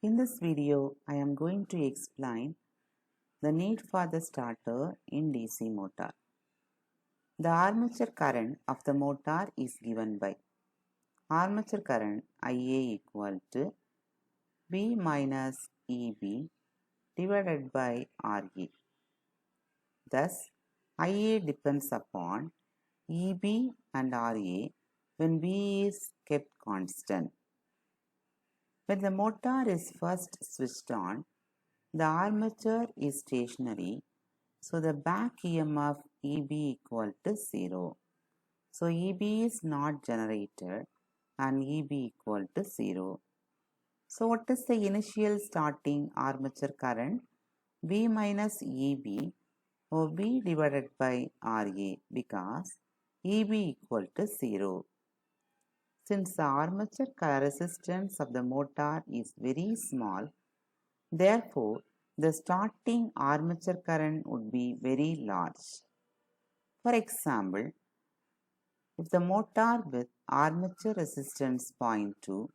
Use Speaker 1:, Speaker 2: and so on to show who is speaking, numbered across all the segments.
Speaker 1: In this video, I am going to explain the need for the starter in DC motor. The armature current of the motor is given by armature current IA equal to V minus EB divided by RA. Thus, IA depends upon EB and RA when V is kept constant. When the motor is first switched on, the armature is stationary, so the back EMF EB equal to 0. So EB is not generated and EB equal to 0. So what is the initial starting armature current? V minus EB or V divided by RA because EB equal to 0. Since the armature resistance of the motor is very small, therefore the starting armature current would be very large. For example, if the motor with armature resistance 0.2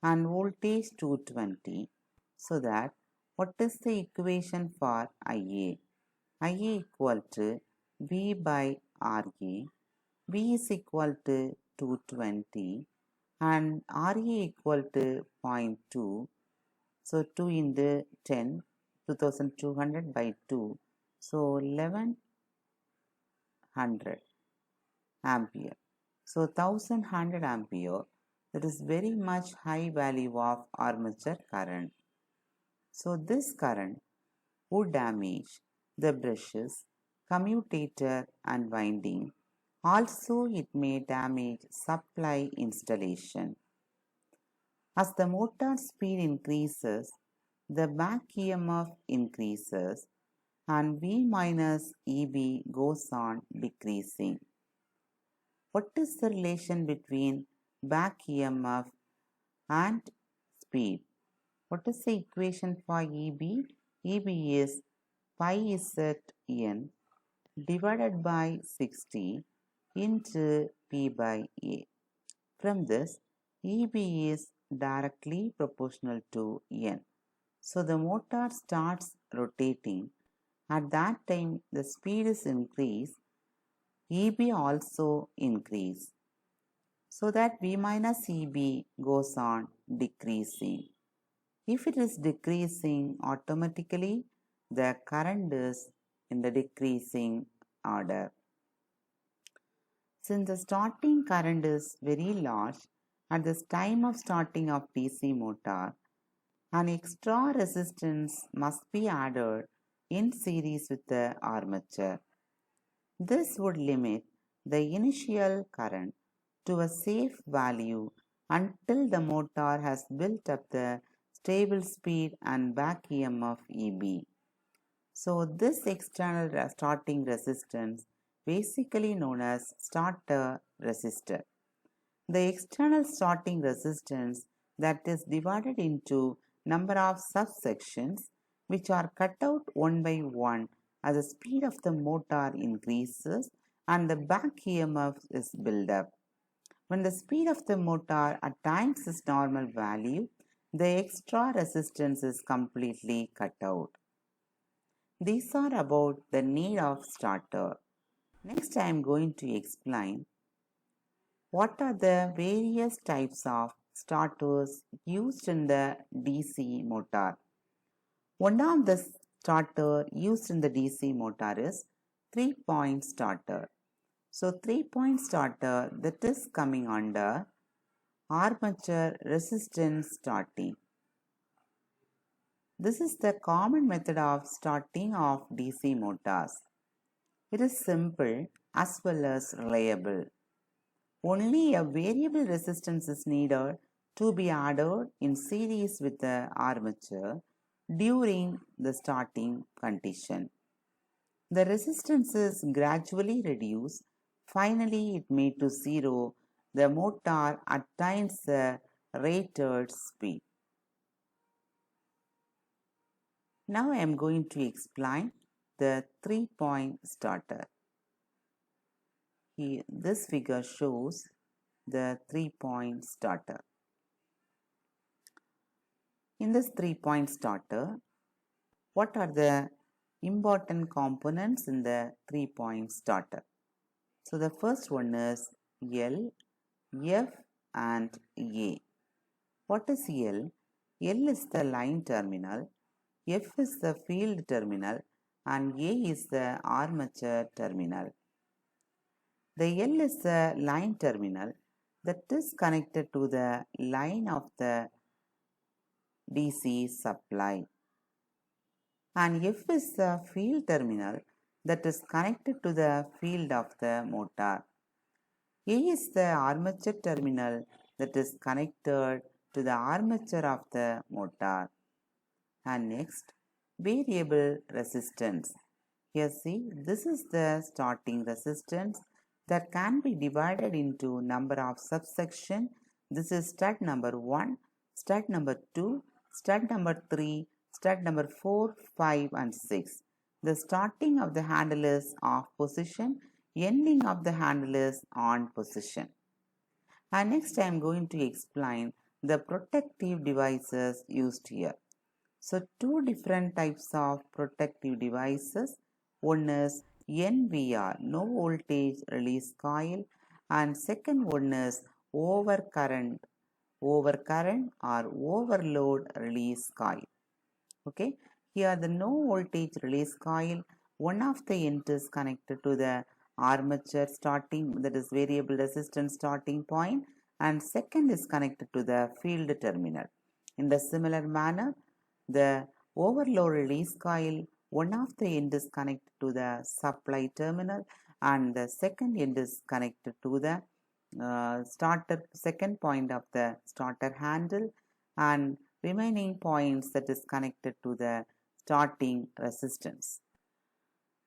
Speaker 1: and voltage 220, so that what is the equation for IA? IA equal to V by RA, V is equal to 220 and RA equal to 0.2. So 2 into 10, 2200 by 2, so 1100 ampere. So 1100 ampere, that is very much high value of armature current. So this current would damage the brushes, commutator and winding. Also it may damage supply installation. As the motor speed increases, the back EMF increases and V minus EB goes on decreasing. What is the relation between back EMF and speed? What is the equation for EB? EB is pi Zn divided by 60 into P by A. From this, EB is directly proportional to N. So the motor starts rotating. At that time, the speed is increased. EB also increase. So that V minus EB goes on decreasing. If it is decreasing, automatically the current is in the decreasing order. Since the starting current is very large at the time of starting of DC motor, an extra resistance must be added in series with the armature. This would limit the initial current to a safe value until the motor has built up the stable speed and back EMF EB. So this external starting resistance basically known as starter resistor. The external starting resistance that is divided into number of subsections which are cut out one by one as the speed of the motor increases and the back EMF is built up. When the speed of the motor attains its normal value, the extra resistance is completely cut out. These are about the need of starter. Next, I am going to explain what are the various types of starters used in the DC motor. One of the starter used in the DC motor is 3-point starter. So 3-point starter, that is coming under armature resistance starting. This is the common method of starting of DC motors. It is simple as well as reliable. Only a variable resistance is needed to be added in series with the armature during the starting condition. The resistance is gradually reduced. Finally, it made to 0. The motor attains the rated speed. Now I am going to explain the 3-point starter. This figure shows the 3-point starter. In this 3-point starter, what are the important components in the 3-point starter? So the first one is L, F and A. What is L? L is the line terminal, F is the field terminal and A is the armature terminal. The L is the line terminal that is connected to the line of the DC supply, and F is the field terminal that is connected to the field of the motor. A is the armature terminal that is connected to the armature of the motor. And next, variable resistance. Here see, this is the starting resistance that can be divided into number of subsection. This is stud number 1, stud number 2, stud number 3, stud number 4, 5 and 6. The starting of the handle is off position, ending of the handle is on position. And next I am going to explain the protective devices used here. So two different types of protective devices. One is NVR, no voltage release coil, and second one is overcurrent or overload release coil. Okay, here the no voltage release coil, one of the end is connected to the armature starting, that is variable resistance starting point, and second is connected to the field terminal. In the similar manner, the overload release coil, one of the end is connected to the supply terminal and the second end is connected to the starter, second point of the starter handle, and remaining points that is connected to the starting resistance.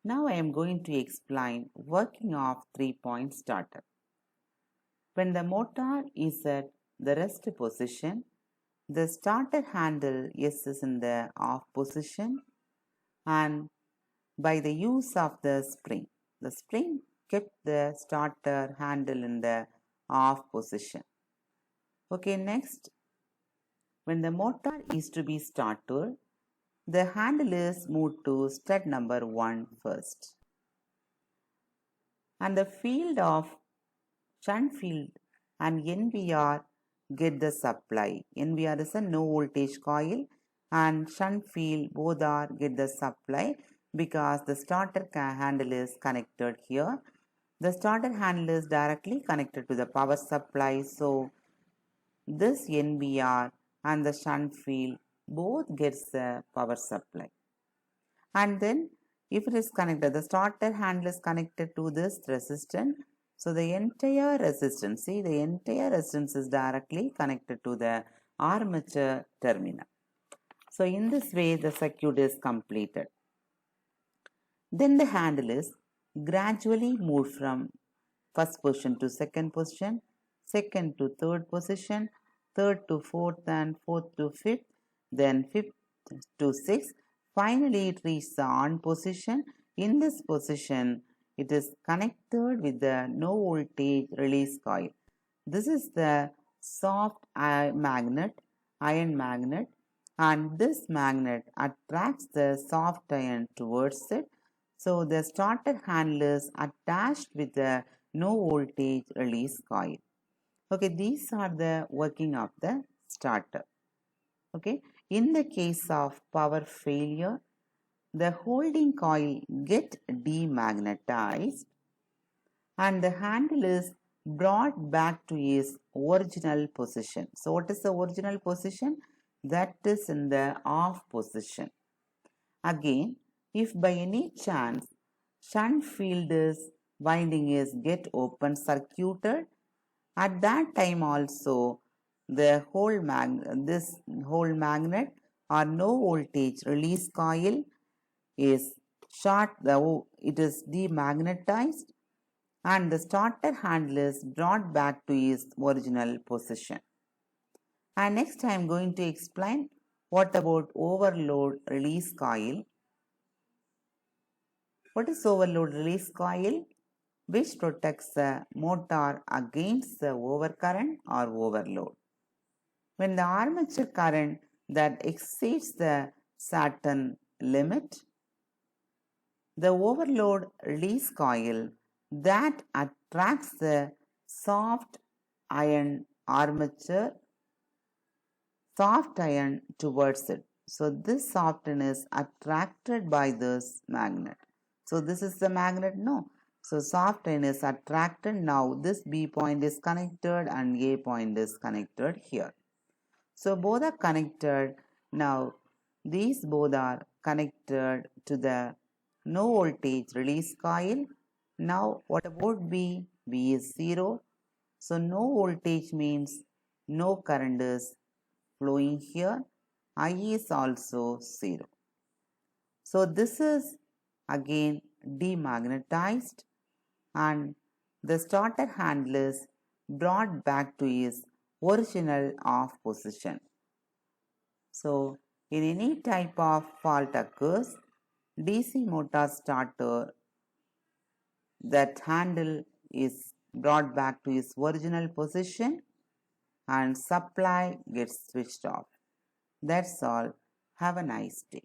Speaker 1: Now I am going to explain working of 3-point starter. When the motor is at the rest position, the starter handle S is in the off position, and by the use of the spring kept the starter handle in the off position. Okay, next, when the motor is to be started, the handle is moved to stud number 1 first, and the field of shunt field and NVR get the supply. NVR is a no voltage coil and shunt field both are get the supply because the starter handle is connected here. The starter handle is directly connected to the power supply, so this NVR and the shunt field both gets the power supply. And then if it is connected, the starter handle is connected to this resistance, so the entire resistance, see the entire resistance is directly connected to the armature terminal. So in this way the circuit is completed. Then the handle is gradually moved from first position to second position, second to third position, third to fourth and fourth to fifth, then fifth to sixth. Finally it reaches the on position. In this position it is connected with the no voltage release coil. This is the soft iron magnet, and this magnet attracts the soft iron towards it. So the starter handle is attached with the no voltage release coil. Okay, these are the working of the starter. Okay, in the case of power failure, the holding coil get demagnetized and the handle is brought back to its original position. So what is the original position? That is in the off position. Again, if by any chance shunt field is winding is get open circuited, at that time also the this whole magnet or no voltage release coil is it is demagnetized and the starter handle is brought back to its original position. And next I am going to explain what about overload release coil. What is overload release coil? Which protects the motor against the overcurrent or overload. When the armature current that exceeds the certain limit, the overload release coil that attracts the soft iron towards it. So this softness is attracted by this magnet. So this is the magnet, no. So soft iron is attracted. Now this B point is connected and A point is connected here. So both are connected. Now these both are connected to the no voltage release coil. Now what about B? B is 0. So no voltage means no current is flowing here. I is also 0. So this is again demagnetized and the starter handle is brought back to its original off position. So in any type of fault occurs, DC motor starter, that handle is brought back to its original position and supply gets switched off. That's all. Have a nice day.